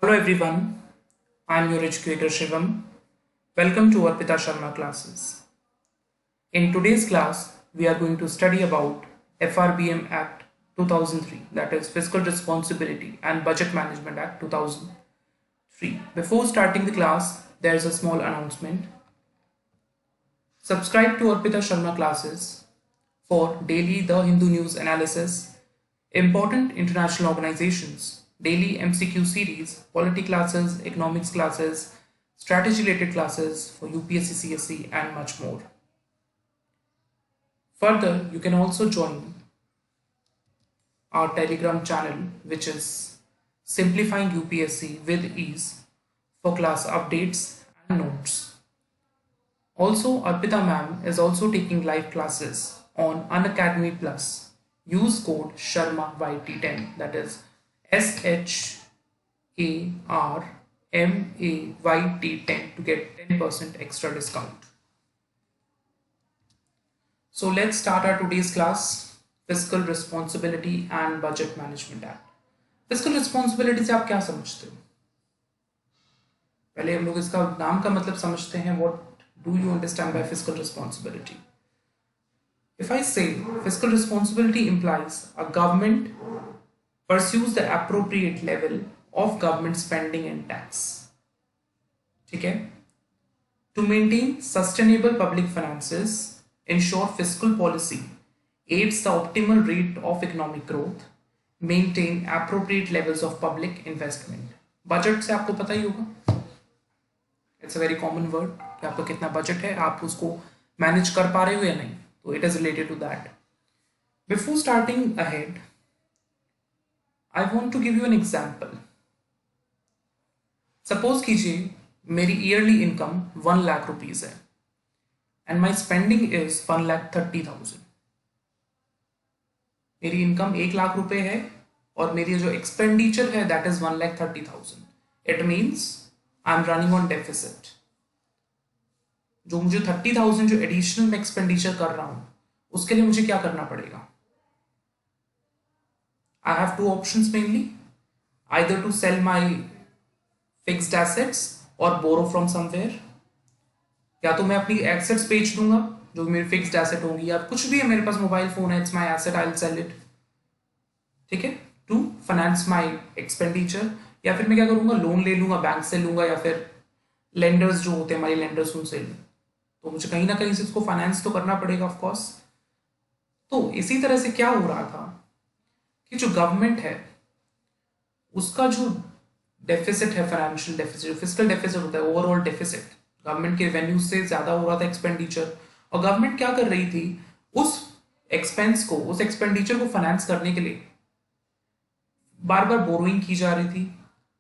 Hello everyone, I am your educator Shivam. Welcome to Arpita Sharma classes. In today's class, we are going to study about FRBM Act 2003, that is Fiscal Responsibility and Budget Management Act 2003. Before starting the class, there is a small announcement. Subscribe to Arpita Sharma classes for daily The Hindu News analysis, important international organizations, daily MCQ series, polity classes, economics classes, strategy related classes for UPSC, CSE and much more. Further, you can also join our Telegram channel, which is Simplifying UPSC with Ease, for class updates and notes. Also, Arpita ma'am is also taking live classes on Unacademy Plus. Use code SHARMAYT10, that is SHARMAYT10 to get 10% extra discount. So let's start our today's class, Fiscal Responsibility and Budget Management Act. Fiscal Responsibility से आप क्या समझते हो? पहले हम लोग इसका नाम का मतलब समझते हैं. What do you understand by fiscal responsibility? If I say fiscal responsibility implies a government pursues the appropriate level of government spending and tax. ठीक है? To maintain sustainable public finances, ensure fiscal policy aids the optimal rate of economic growth, maintain appropriate levels of public investment. Budget से आपको पता ही होगा. It's a very common word कि आपका कितना budget है, आप उसको मैनेज कर पा रहे हो या नहीं. तो it is related to that. Before starting ahead, I want to give you an example. Suppose कीजिए मेरी yearly income 1 lakh rupees है and my spending is 1,30,000. मेरी इनकम 1 लाख रुपए है और मेरी जो एक्सपेंडिचर है that is 1,30,000. It means I am running on deficit. जो मुझे 30,000 जो एडिशनल में एक्सपेंडिचर कर रहा हूं उसके लिए मुझे क्या करना पड़ेगा? I have two options mainly, either to sell my fixed assets or borrow from somewhere. या तो मैं अपनी एसेट्स बेच दूंगा जो मेरी फिक्स्ड एसेट होगी, या कुछ भी है मेरे पास, मोबाइल फोन है, it's my asset, I will sell it. ठीक है, टू फाइनेंस माय एक्सपेंडिचर. या फिर मैं क्या करूंगा, लोन ले लूंगा, बैंक से लूंगा, या फिर लेंडर्स जो होते हैं हमारे लेंडर्स उनसे लूँ. तो मुझे कहीं ना कहीं से इसको फाइनेंस तो करना पड़ेगा ऑफ कोर्स. तो इसी तरह से क्या हो रहा था कि जो गवर्नमेंट है उसका जो डेफिसिट है, फाइनेंशियल डेफिसिट, जो फिस्कल डेफिसिट होता है, ओवरऑल डेफिसिट, गवर्नमेंट के रेवेन्यू से ज्यादा हो रहा था एक्सपेंडिचर. और गवर्नमेंट क्या कर रही थी, उस एक्सपेंस को, उस एक्सपेंडिचर को फाइनेंस करने के लिए बार बार बोरोइंग की जा रही थी,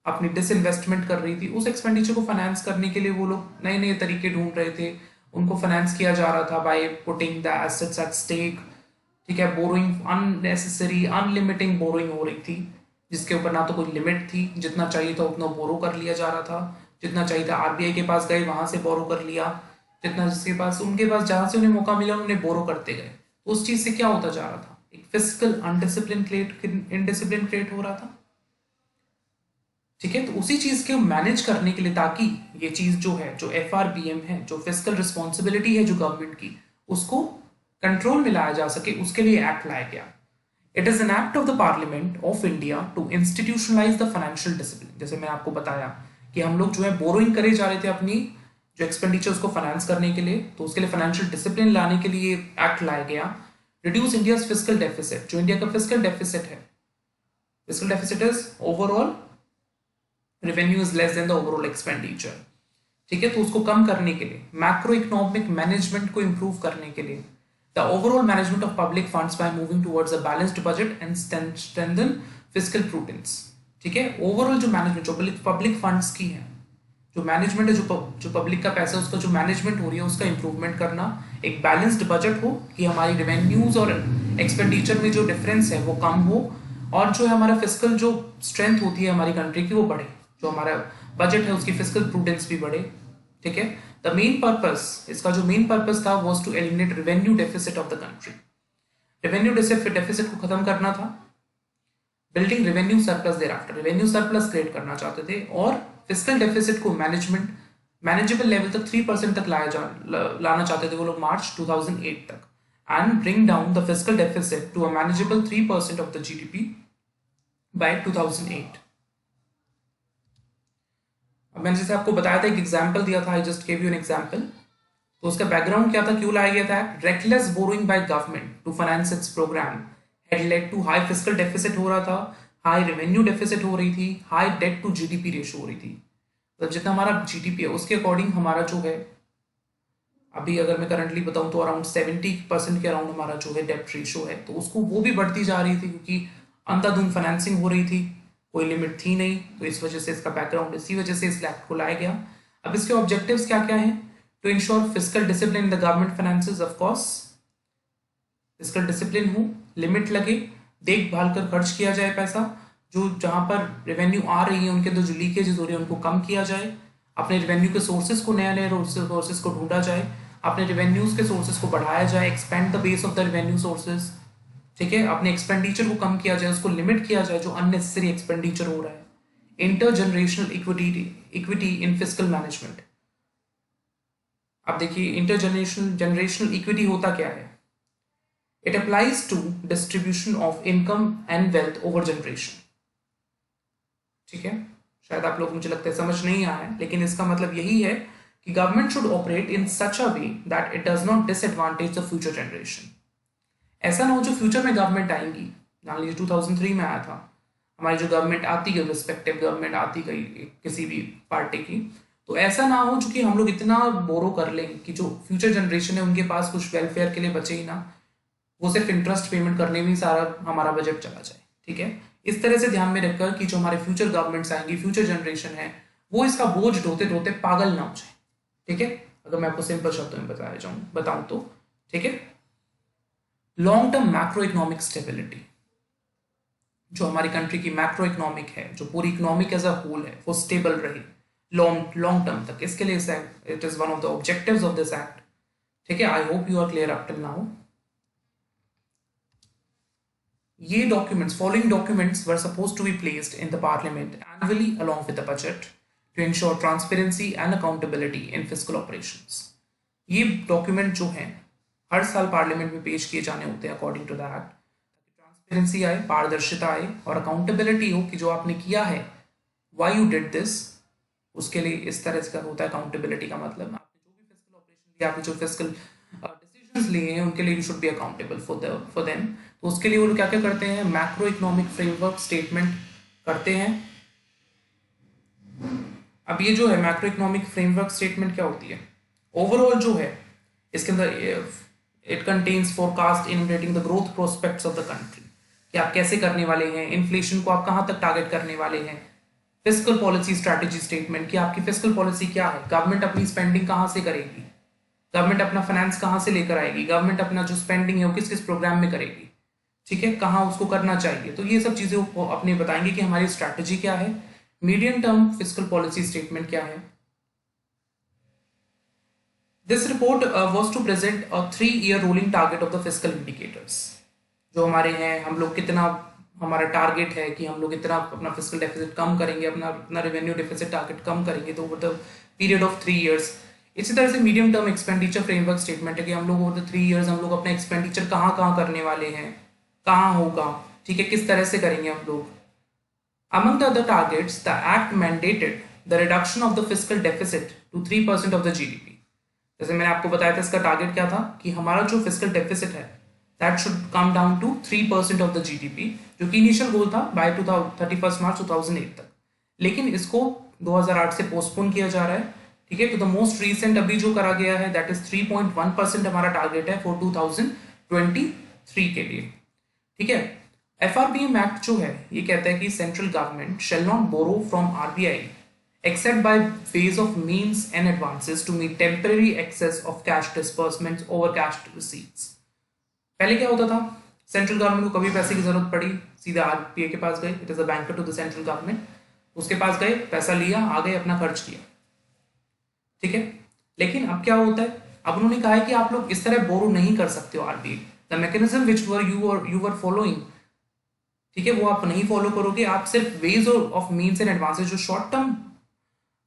अपनी डिसइन्वेस्टमेंट कर रही थी. उस एक्सपेंडिचर को फाइनेंस करने के लिए वो लोग नए नए तरीके ढूंढ रहे थे. उनको फाइनेंस किया जा रहा था by putting the assets at stake. ठीक है, बोरोइंग, अननेसेसरी अनलिमिटिंग बोरोइंग हो रही थी जिसके ऊपर ना तो कोई लिमिट थी, जितना चाहिए था उतना बोरो कर लिया जा रहा था. जितना चाहिए था आरबीआई के पास गए, वहां से बोरो कर लिया. जितना जिसके पास, उनके पास जहां से उन्हें मौका मिला उन्हें बोरो करते गए. तो उस चीज से क्या होता जा रहा था, एक फिस्कल इनडिसिप्लिन क्रिएट हो रहा था. ठीक है, तो उसी चीज के मैनेज करने के लिए, ताकि ये चीज जो है, जो एफआरबीएम है, जो फिस्कल रिस्पॉन्सिबिलिटी है जो गवर्नमेंट की, उसको कंट्रोल में लाया जा सके, उसके लिए एक्ट लाया गया. It is an act of the parliament of India to institutionalise the financial discipline. जैसे मैंने आपको बताया कि हम लोग जो है बोरोइंग करे जा रहे थे अपनी जो एक्सपेंडिचर उसको फाइनेंस करने के लिए, तो उसके लिए फाइनेंशियल डिसिप्लिन लाने के लिए एक्ट लाया गया. Reduce India fiscal deficit. जो इंडिया का फिस्कल डेफिसिट है, fiscal deficit is overall revenue is less than the overall expenditure. ठीक है, तो उसको कम करने के लिए, मैक्रो इकोनॉमिक मैनेजमेंट को इंप्रूव करने के लिए, the overall management of public funds by moving towards a balanced budget and strengthen fiscal prudence. ठीक है, ओवरऑल जो मैनेजमेंट, जो पब्लिक फंड्स की है, जो मैनेजमेंट है, जो पब्लिक का पैसा उसका जो मैनेजमेंट हो रही है उसका इंप्रूवमेंट करना, एक बैलेंस्ड बजट हो कि हमारी रेवेन्यूज और एक्सपेंडिचर में जो डिफरेंस है वो कम हो, और जो है हमारा फिस्कल जो स्ट्रेंथ होती है हमारी कंट्री की वो बढ़े, जो हमारा बजट है उसकी फिस्कल प्रूडेंस भी बढ़े. ठीक है, द मेन पर्पस, इसका जो मेन पर्पस था was to eliminate revenue deficit of the country. Revenue deficit को खत्म करना था. Building revenue surplus thereafter, revenue surplus create करना चाहते थे और फिस्कल डेफिसिट को मैनेजेबल लेवल तक 3% तक लाना चाहते थे वो लोग मार्च 2008 तक, and bring down the fiscal deficit to a manageable 3% of the GDP by 2008। अब मैंने जैसे आपको बताया था, एक एग्जाम्पल दिया था, I just give you an example. तो उसका बैकग्राउंड क्या था, क्यों लाया गया था? Reckless borrowing by government to finance its programme had led to high fiscal deficit हो रहा था, हाई रेवेन्यू डेफिसिट हो रही थी, high debt to GDP ratio हो रही थी। मतलब जितना हमारा जीडीपी है उसके अकॉर्डिंग हमारा जो है, अभी अगर मैं करंटली बताऊं तो अराउंड 70% के अराउंड हमारा जो है डेप्ट रेशो है, तो उसको वो भी बढ़ती जा रही थी क्योंकि अंधाधुंध फाइनेंसिंग हो रही थी, कोई लिमिट थी नहीं। तो इस वजह से इसका बैकग्राउंड, इसी वजह से इस एक्ट को लाया गया। अब इसके ऑब्जेक्टिव्स क्या क्या हैं? To ensure fiscal discipline in the government finances, of course fiscal discipline हो, लिमिट लगे, देखभाल कर खर्च किया जाए पैसा, जो जहां पर रेवेन्यू आ रही है उनके अंदर जो लीकेज हो रही है उनको कम किया जाए, अपने रेवेन्यू के सोर्सेज को, नए नए सोर्सेज को ढूंढा जाए, अपने रेवेन्यूज के सोर्सेज को बढ़ाया जाए, expand the base of the revenue sources, ठीक है, अपने एक्सपेंडिचर को कम किया जाए, उसको लिमिट किया जाए जो अननेसेसरी एक्सपेंडिचर हो रहा है। Intergenerational equity in fiscal management. अब देखिए इंटर जनरेशनल इक्विटी होता क्या है? It applies to distribution of income and wealth over generation, ठीक है। शायद आप लोग, मुझे लगता है समझ नहीं आया है, लेकिन इसका मतलब यही है कि government should operate in such a way that it does not disadvantage the future generation. ऐसा ना हो जो फ्यूचर में गवर्नमेंट आएंगी, मान लीजिए 2003 में आया था, हमारी जो गवर्नमेंट आती गई, रिस्पेक्टिव गवर्नमेंट आती गई किसी भी पार्टी की, तो ऐसा ना हो चूंकि हम लोग इतना बोरो कर लें कि जो फ्यूचर जनरेशन है उनके पास कुछ वेलफेयर के लिए बचे ही ना, वो सिर्फ इंटरेस्ट पेमेंट करने में ही सारा हमारा बजट चला जाए, ठीक है। इस तरह से ध्यान में रखकर कि जो हमारे फ्यूचर गवर्नमेंट्स आएंगी, फ्यूचर जनरेशन है, वो इसका बोझ ढोते ढोते पागल ना हो जाए, ठीक है। अगर मैं आपको सिंपल शब्दों में बताऊं तो, ठीक है। Long term macro economic stability, जो हमारी कंट्री की मैक्रो इकोनॉमिक है, जो पूरी इकोनॉमिक एज अ होल है, वो स्टेबल रहे लॉन्ग टर्म तक, इसके लिए it is one of the objectives of this act, ठीक है। I hope you are clear up till now. ये documents, following documents were supposed to be placed in the parliament annually along with the budget to ensure transparency and accountability in fiscal operations. ये document जो हैं हर साल parliament में पेश किए जाने होते हैं अकॉर्डिंग टू द एक्ट, ताकि ट्रांसपेरेंसी आए, पारदर्शिता आए और अकाउंटेबिलिटी हो कि जो आपने किया है, व्हाई यू डिड दिस, उसके लिए इस तरह से होता है अकाउंटेबिलिटी का मतलब, आपने जो भी फिस्कल ऑपरेशन किया, आपने जो फिस्कल डिसीजंस लिए हैं, उनके लिए you should be accountable for them. तो उसके लिए वो लोग क्या क्या करते हैं? मैक्रो इकोनॉमिक फ्रेमवर्क स्टेटमेंट करते हैं। अब ये जो है मैक्रो इकोनॉमिक फ्रेमवर्क स्टेटमेंट क्या होती है? ओवरऑल जो है इसके अंदर it contains forecast indicating the growth prospects of the country, कि आप कैसे करने वाले हैं, इन्फ्लेशन को आप कहां तक टारगेट करने वाले हैं, फिस्कल पॉलिसी स्ट्रैटेजी स्टेटमेंट, कि आपकी फिस्कल पॉलिसी क्या है, गवर्नमेंट अपनी स्पेंडिंग कहां से करेगी, गवर्नमेंट अपना फाइनेंस कहां से लेकर आएगी, गवर्नमेंट अपना जो स्पेंडिंग है वो किस किस प्रोग्राम में करेगी, ठीक है, कहां उसको करना चाहिए। तो ये सब चीजें वो अपने बताएंगे कि हमारी स्ट्रैटेजी क्या है। Medium term fiscal policy statement क्या है? This report was to present a 3-year rolling target of the fiscal indicators, जो हमारे हैं, हम लोग कितना, हमारा टारगेट है कि हम लोग इतना अपना फिस्कल डेफिसिट कम करेंगे, अपना रेवेन्यू डेफिसिट टारगेट कम करेंगे, तो over the period of 3 years। इसी तरह से medium term expenditure framework statement है कि हम लोग ओवर द 3 years हम लोग अपना एक्सपेंडिचर कहाँ कहाँ करने वाले हैं, कहाँ होगा, ठीक है, किस तरह से करेंगे हम लोग। Among the other targets, the act mandated the reduction of the fiscal deficit to 3% of the GDP। जैसे मैंने आपको बताया था इसका टारगेट क्या था कि हमारा जो फिस्कल डेफिसिट है that should come down to 3% of the GDP, जो कि इनिशियल गोल था बाय 31 मार्च 2008 तक, लेकिन इसको 2008 से पोस्टपोन किया जा रहा है, ठीक है। तो द मोस्ट रीसेंट अभी जो करा गया है दैट इज 3.1% हमारा टारगेट है फॉर 2023 के लिए, ठीक है। एफआरबीएम एक्ट जो है ये कहता है कि central government shall not borrow from RBI except by ways of means and advances to meet temporary excess of cash disbursements over cash receipts। पहले क्या होता था? सेंट्रल गवर्नमेंट को कभी पैसे की जरूरत पड़ी, सीधा आरबीआई के पास गए, it is a banker to the central government, उसके पास गए, पैसा लिया, आ गए, अपना खर्च किया, ठीक है। लेकिन अब क्या होता है? अब उन्होंने कहा है कि आप लोग इस तरह बोरो नहीं कर सकते हो RBI. The mechanism which you were following ठीक है, वो आप नहीं फॉलो करोगे। आप सिर्फ ways of means and advances, जो शॉर्ट टर्म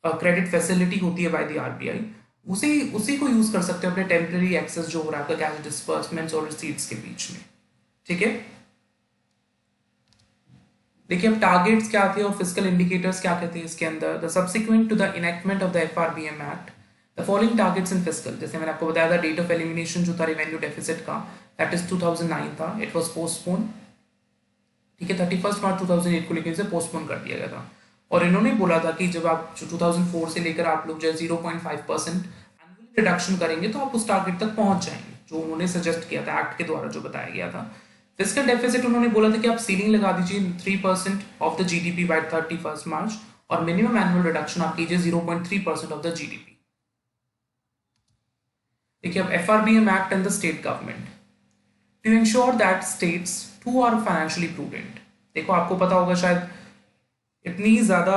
क्रेडिट फैसिलिटी होती है बाय द आरबीआई, उसी उसी को यूज कर सकते हो अपने टेम्पररी एक्सेस जो हो रहा है आपका कैश डिस्बर्समेंट्स और रिसीट्स के बीच में। ठीक है, देखिए अब टारगेट्स क्या थे और फिस्कल इंडिकेटर्स क्या कहते हैं इसके अंदर। The subsequent to the enactment of the FRBM act the following targets in fiscal, जैसे मैंने आपको बताया था डेट ऑफ एलिमिनेशन जो था रेवेन्यू डेफिसिट का, दैट इज 2009 था, इट वाज पोस्टपोन। ठीक है, 31 मार्च 2008 को लेकर इसे पोस्टपोन कर दिया गया था। और इन्होंने बोला था कि जब आप 2004 से लेकर आप लोग जो 0.5% एनुअल रिडक्शन करेंगे तो आप उस टारगेट तक पहुंच जाएंगे, जो उन्होंने सजेस्ट किया था एक्ट के द्वारा जो बताया गया था। फिस्कल डेफिसिट उन्होंने बोला था कि आप सीलिंग लगा दीजिए 3% ऑफ द जीडीपी बाय 31 मार्च, और मिनिमम एनुअल रिडक्शन आप कीजिए 0.3% ऑफ द जीडीपी। देखिए अब FRBM act and the state government to ensure that states too are financially prudent. देखो आपको पता होगा शायद इतनी ज़्यादा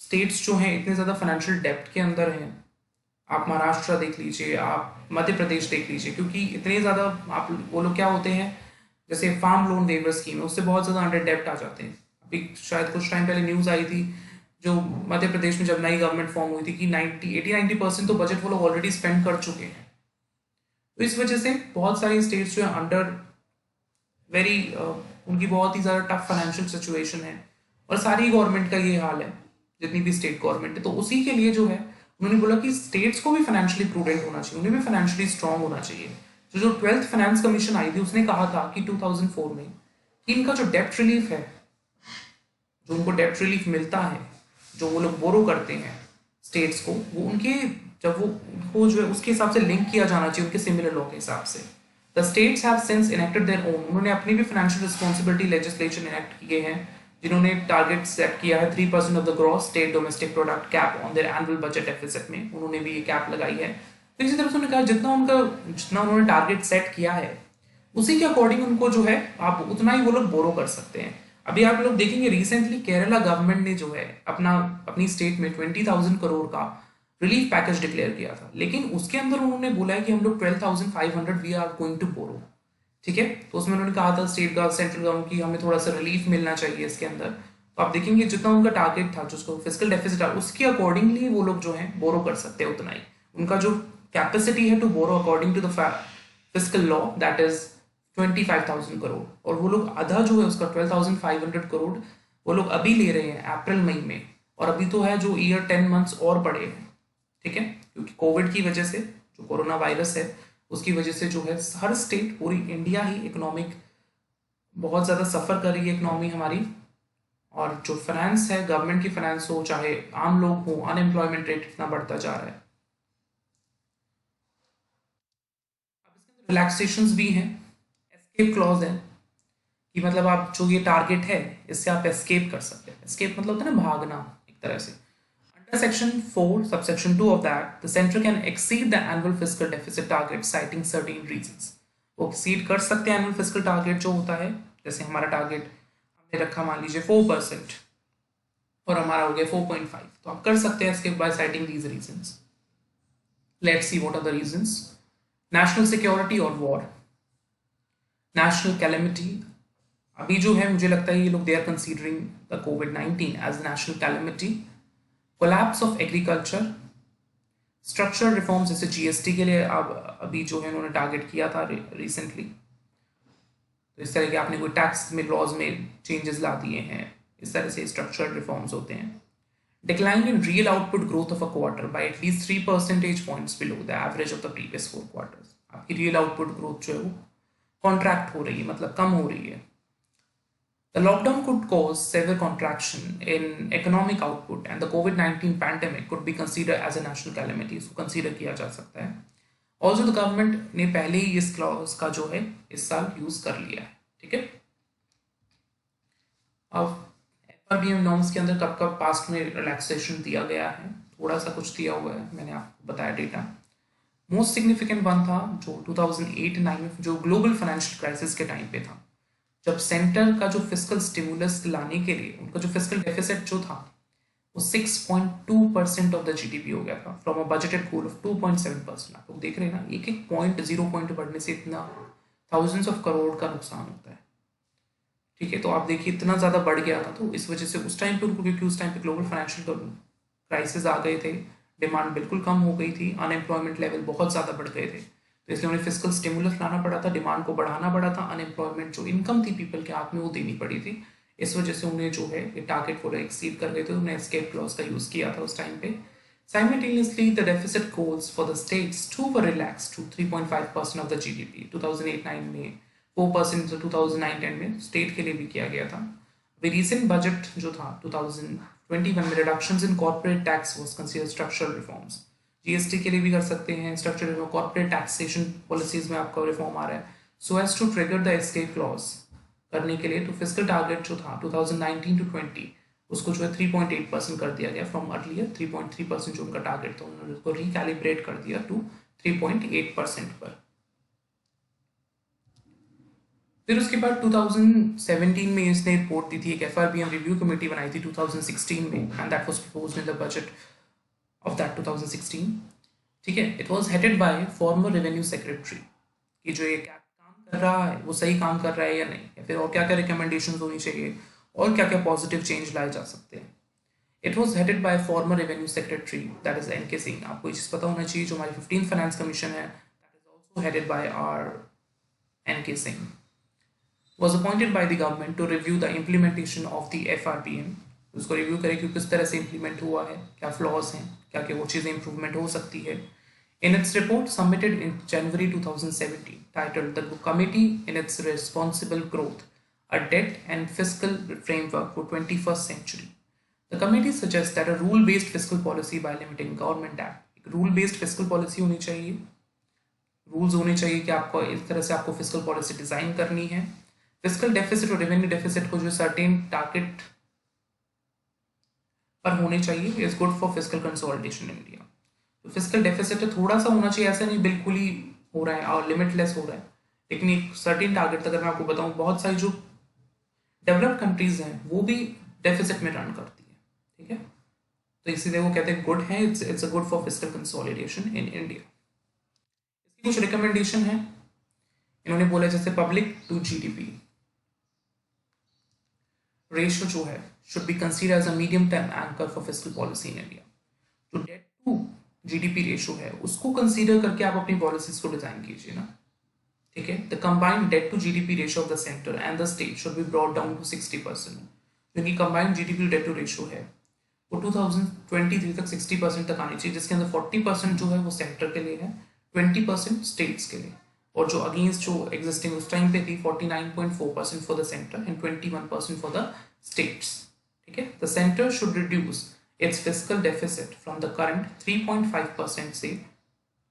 स्टेट्स जो हैं इतने ज़्यादा फाइनेंशियल डेप्ट के अंदर हैं। आप महाराष्ट्र देख लीजिए, आप मध्य प्रदेश देख लीजिए, क्योंकि इतने ज़्यादा आप वो लोग क्या होते हैं, जैसे फार्म लोन वेवर स्कीम है उससे बहुत ज़्यादा अंडर डेप्ट आ जाते हैं। अभी शायद कुछ टाइम पहले न्यूज़ आई थी, जो मध्य प्रदेश में जब नई गवर्नमेंट फॉर्म हुई थी कि 90 तो बजट वो लोग ऑलरेडी स्पेंड कर चुके हैं। तो इस वजह से बहुत सारी स्टेट्स जो है अंडर वेरी उनकी बहुत ही ज़्यादा टफ फाइनेंशियल सिचुएशन है, और सारी गवर्नमेंट का ये हाल है जितनी भी स्टेट गवर्नमेंट है। तो उसी के लिए जो है उन्होंने बोला कि स्टेट्स को भी फाइनेंशियली प्रूडेंट होना चाहिए, उन्हें भी फाइनेंशियली स्ट्रांग होना चाहिए। तो जो 12th फाइनेंस कमीशन आई थी उसने कहा था कि 2004 में कि इनका जो डेप्ट रिलीफ है, जो उनको डेप्ट रिलीफ मिलता है, जो वो लोग बोरो करते हैं स्टेट्स को, वो उनके जब वो उनको जो है उसके हिसाब से लिंक किया जाना चाहिए, उनके सिमिलर लॉ के हिसाब से। The states have since enacted their own, उन्होंने अपनी भी फाइनेंशियल रिस्पॉन्सिबिलिटी लेजिस्लेशन इनेक्ट किए हैं, जिन्होंने टारगेट सेट किया है 3% of the gross state domestic product cap on their annual budget deficit में, उन्होंने भी ये कैप लगाई है। तो इसी तरह से उन्होंने कहा जितना उन्होंने टारगेट सेट किया है उसी के अकॉर्डिंग उनको जो है आप उतना ही वो लोग बोरो कर सकते हैं। अभी आप लोग देखेंगे रिसेंटली केरला गवर्नमेंट ने जो है अपनी स्टेट में 20,000 करोड़ का रिलीफ पैकेज डिक्लेयर किया था, लेकिन उसके अंदर उन्होंने बोला है कि हम लोग 12,500 we are going to borrow. ठीक है, तो उसमें उन्होंने कहा था सेंट्रल गवर्नमेंट की हमें थोड़ा सा रिलीफ मिलना चाहिए इसके अंदर। तो आप देखेंगे जितना उनका टारगेट था, जिसको फिस्कल डेफिसिट था, उसके अकॉर्डिंगली वो लोग जो है बोरो कर सकते हैं उतना ही। उनका जो कैपेसिटी है to borrow according to the fiscal law that is 25,000 crore, और वो लोग आधा जो है उसका 12,500 करोड़ वो लोग अभी ले रहे हैं अप्रैल मई में, और अभी तो है जो ईयर 10 मंथ्स और पड़े हैं। ठीक है, क्योंकि कोविड की वजह से, जो कोरोना वायरस है उसकी वजह से जो है हर स्टेट, पूरी इंडिया ही इकोनॉमिक बहुत ज़्यादा सफ़र कर रही है इकोनॉमी हमारी, और जो फाइनेंस है गवर्नमेंट की फाइनेंस हो चाहे आम लोग हो, अनएम्प्लॉयमेंट रेट इतना बढ़ता जा रहा है। अब इसके अंदर रिलैक्सेशंस भी हैं, एस्केप क्लॉज है कि मतलब आप जो ये टारगेट है इससे आप एस्केप कर सकते हैं। एस्केप मतलब होता है ना भागना एक तरह से। Under section 4 subsection 2 of that the centre can exceed the annual fiscal deficit target citing certain reasons. वो एक्सीड कर सकते हैं एनुअल फिस्कल टारगेट जो होता है, जैसे हमारा टारगेट हमने रखा मान लीजिए 4% और हमारा हो गया 4.5, तो आप कर सकते हैं escape by citing these reasons. Let's see what are the reasons. National security और वॉर, नेशनल कैलेमिटी, अभी जो है मुझे लगता है ये लोग दे आर कंसीडरिंग द कोविड-19 as national calamity. Collapse of agriculture, structural reforms जैसे जीएसटी के लिए अब अभी जो है उन्होंने टारगेट किया था रिसेंटली, तो इस तरह के आपने कोई टैक्स में लॉज में चेंजेस ला दिए हैं, इस तरह से स्ट्रक्चरल रिफॉर्म्स होते हैं। Decline in real output growth of a quarter by at least 3 percentage points below the average of the previous 4 quarters, आपकी रियल आउटपुट ग्रोथ जो है वो कॉन्ट्रैक्ट हो रही है, मतलब कम हो रही है। The lockdown could cause severe contraction in economic output and the COVID-19 pandemic could be considered as a national calamity, इसको consider किया जा सकता है। Also the government ने पहले ही इस clause का जो है इस साल यूज कर लिया है। ठीक है, अब एफआरबीएम नॉर्म्स के अंदर कब कब पास्ट में रिलैक्सेशन दिया गया है, थोड़ा सा कुछ दिया हुआ है, मैंने आपको बताया डेटा। मोस्ट सिग्निफिकेंट वन था जो 2008-9 में जो ग्लोबल फाइनेंशियल क्राइसिस के टाइम पे था, जब सेंटर का जो फिस्कल स्टिमुलस लाने के लिए उनका जो फिस्कल डेफिसिट जो था वो 6.2% ऑफ द जीडीपी हो गया था from a budgeted goal of 2.7%। आप लोग देख रहे हैं ना, एक पॉइंट 0 पॉइंट बढ़ने से इतना थाउजेंड्स ऑफ करोड़ का नुकसान होता है। ठीक है, तो आप देखिए इतना ज़्यादा बढ़ गया था, तो इस वजह से उस टाइम पे उनको, क्योंकि उस टाइम पे ग्लोबल फाइनेंशियल क्राइसिस आ गए थे, डिमांड बिल्कुल कम हो गई थी, अनएम्प्लॉयमेंट लेवल बहुत ज़्यादा बढ़ गए थे, तो इसलिए उन्हें फिजिकल स्टिमुलस लाना पड़ा था, डिमांड को बढ़ाना पड़ा था, अनएम्प्लॉयमेंट जो इनकम थी पीपल के हाथ में वो देनी पड़ी थी। इस वजह से उन्हें जो है ये टारगेट को एक्सीड कर गए थे, उन्हें एस्केप क्लॉज का यूज़ किया था उस टाइम पे। Simultaneously, the deficit goals for the states too were relaxed to 3.5% of the GDP 2008-9 में, 4% 2009-10 में स्टेट के लिए भी किया गया था। अभी रिसेंट बजट जो था 2021 में reductions in corporate tax was considered structural reforms. GST के लिए भी कर सकते हैं structural reform, corporate taxation policies में आपका रिफॉर्म आ रहा है, so as to trigger the escape clause करने के लिए। तो फिजिकल टारगेट जो था 2019 to 20 उसको जो है 3.8% कर दिया गया फ्रॉम अर्लियर 3.3% जो उनका टारगेट था, उन्होंने उसको रिकैलिब्रेट कर दिया टू 3.8% पर। फिर उसके बाद 2017 में इसने रिपोर्ट दी थी, एक एफआरबीएम रिव्यू कमेटी बनाई थी 2016 में, and that was proposed in the budget of that 2016। ठीक है, it was headed by farmer revenue secretary कि जो ये क्या काम कर रहा है वो सही काम कर रहा है या नहीं, या फिर और क्या क्या रिकमेंडेशंस होनी चाहिए और क्या क्या पॉजिटिव चेंज लाए जा सकते हैं। It was headed by farmer revenue secretary that is an K Singh. आपको ये चीज़ पता होना चाहिए, जो हमारी 15th फाइनेंस कमीशन है that is also headed by R N K Singh, was appointed by the government to review the implementation of the FRPM। उसको review करें कि किस तरह से इम्प्लीमेंट हुआ है, क्या फ्लॉज हैं, क्या क्या वो चीज़ें इंप्रूवमेंट हो सकती है। In its report submitted in January 2017, titled The Committee in its Responsible Growth, a Debt and Fiscal Framework for 21st Century, the committee suggests that a rule-based fiscal policy by limiting government debt, एक rule-based fiscal policy होनी चाहिए, rules होने चाहिए कि आपको इस तरह से आपको फिजिकल पॉलिसी डिजाइन करनी है। फिजिकल डेफिसिट और रेवेन्यू डेफिसिट को जो सर्टेन टारगेट पर होने चाहिए, is good for physical consolidation in India. तो फिजिकल डेफिसिट थोड़ा सा होना चाहिए, ऐसा नहीं बिल्कुल ही हो रहा है और लिमिटलेस हो रहा है, लेकिन एक सर्टेन टारगेट तक। अगर मैं आपको बताऊं, बहुत सारी जो डेवलप्ड कंट्रीज हैं वो भी डेफिसिट में रन करती है, ठीक है, तो इसीलिए वो कहते हैं गुड है, it's a good for physical consolidation in India. इसकी कुछ रिकमेंडेशन है, इन्होंने बोला जैसे पब्लिक टू जीडीपी रेशियो जो है should be considered as a medium term anchor for fiscal policy in India। जो डेट टू जीडीपी रेशियो है उसको कंसीडर करके आप अपनी पॉलिसीज को डिजाइन कीजिए ना, ठीक है। The combined debt to GDP ratio of the centre and the state should be brought down to 60%। क्योंकि combined GDP debt to ratio है वो 2023 तक 60% तक आनी चाहिए, जिसके अंदर 40% जो है वो सेंटर के लिए है, 20% स्टेट्स के लिए, और जो अगेंस्ट जो एग्जिस्टिंग उस टाइम पे थी 49.4% for the centre and 21% for the states, ठीक है। The centre should reduce it's physical deficit from the current 3.5% से,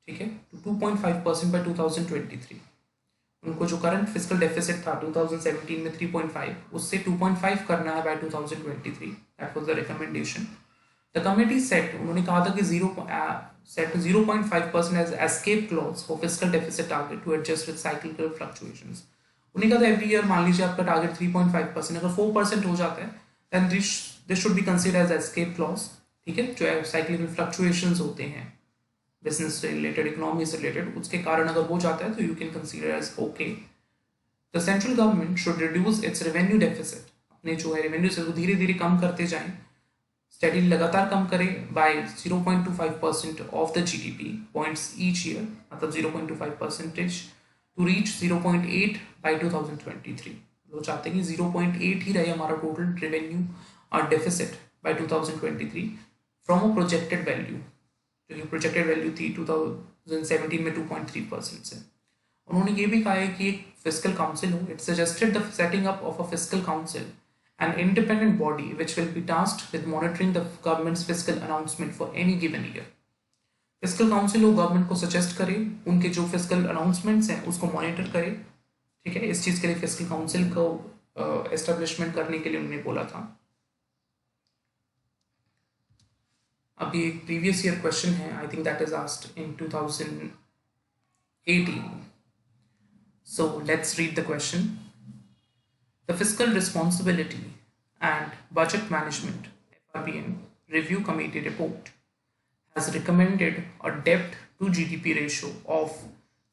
ठीक है, टू 2.5% बाय 2023। उनको जो करंट फिजिकल डेफिसिट था 2017 में 3.5, उससे 2.5 करना है by 2023। That was the recommendation. The committee said, उन्होंने कहा था कि 0.5% as escape clause for fiscal deficit target to adjust with cyclical fluctuations. उन्हें कहा था एवरी ईयर मान लीजिए आपका टारगेट 3.5%, अगर 4% हो जाता है then this should be considered as escape clause, ठीक है। जो साइक्लिकल फ्लक्चुएशंस होते हैं बिजनेस से रिलेटेड, इकोनॉमी से रिलेटेड, उसके कारण अगर हो जाता है तो you can consider as okay. The central government should reduce its revenue deficit, अपने जो है रेवेन्यू से वो धीरे धीरे कम करते जाएं, स्टडी लगातार कम करें by 0.25% of the GDP points each year, मतलब 0.25% टू रीच 0.8 बाय 2023। लोग चाहते हैं कि 0.8 ही रहे हमारा टोटल रेवेन्यू और deficit by 2023 from a projected value, जो कि प्रोजेक्टेड वैल्यू थी 2017 में 2.3% से। उन्होंने ये भी कहा है कि एक फिजिकल काउंसिल हो, it suggested the setting up of a physical council, an independent body which will be tasked with monitoring the government's fiscal announcement for any given year। Physical council हो, गवर्नमेंट को suggest करे, उनके जो physical announcements हैं उसको monitor करे, ठीक है। इस चीज़ के लिए फिजिकल काउंसिल को एस्टेब्लिशमेंट करने के लिए उन्होंने बोला था। अभी एक प्रीवियस ईयर क्वेश्चन है, I think that is asked in 2018, so let's read the question. The Fiscal Responsibility and Budget Management (FRBM) Review Committee report has recommended a debt to GDP ratio of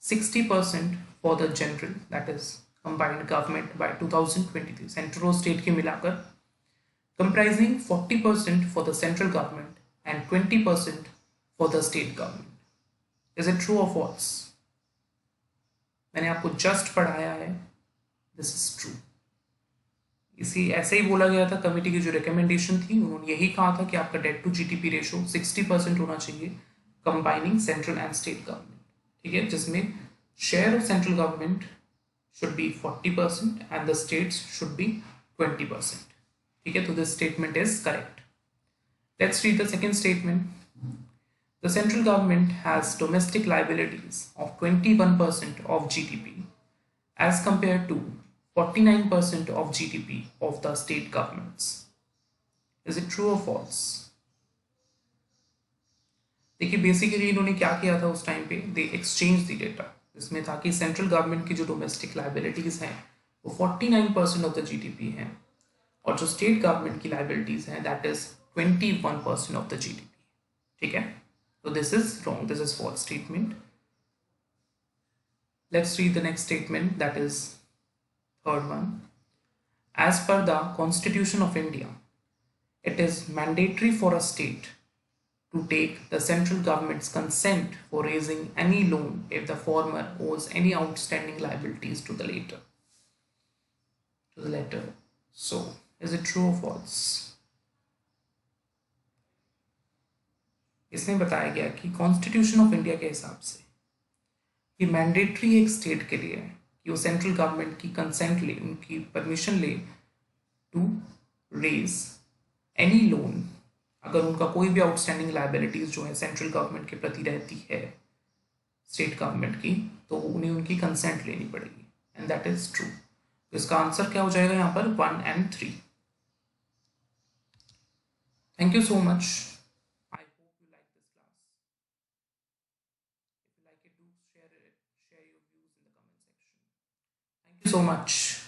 60% for the general, that is combined government by 2023, central और state की मिलाकर, comprising 40% for the central government and 20% for the state government. Is it true or false? मैंने आपको just पढ़ाया है, this is true. इसी ऐसे ही बोला गया था, कमेटी की जो रिकमेंडेशन थी उन्होंने यही कहा था कि आपका डेट टू जीडीपी रेशो 60% होना चाहिए, combining central and state government, ठीक है, जिसमें share of central government should be 40% and the states should be 20%, ठीक है। तो this statement is correct. Let's read the second statement. The central government has domestic liabilities of 21% of GDP as compared to 49% of GDP of the state governments. Is it true or false? देखिए basically इन्होंने क्या किया था उस time पे, दे exchange the data, जिसमें था कि सेंट्रल गवर्नमेंट की जो डोमेस्टिक लाइबिलिटीज हैं वो 49% ऑफ द जीडीपी हैं, और जो स्टेट गवर्नमेंट की लाइबिलिटीज हैं that is 21% of the GDP, ठीक है। So this is wrong, this is false statement. Let's read the next statement, that is third one. As per the Constitution of India, it is mandatory for a state to take the central government's consent for raising any loan if the former owes any outstanding liabilities to the latter. So, is it true or false? इसमें बताया गया कि constitution of India के हिसाब से ये mandatory एक state के लिए है कि वो सेंट्रल गवर्नमेंट की कंसेंट ले, उनकी परमिशन ले टू रेज एनी लोन, अगर उनका कोई भी आउटस्टैंडिंग लाइबिलिटीज जो है सेंट्रल गवर्नमेंट के प्रति रहती है स्टेट गवर्नमेंट की, तो उन्हें उनकी कंसेंट लेनी पड़ेगी, एंड दैट इज ट्रू। तो इसका आंसर क्या हो जाएगा यहाँ पर 1 and 3। Thank you so much. So much.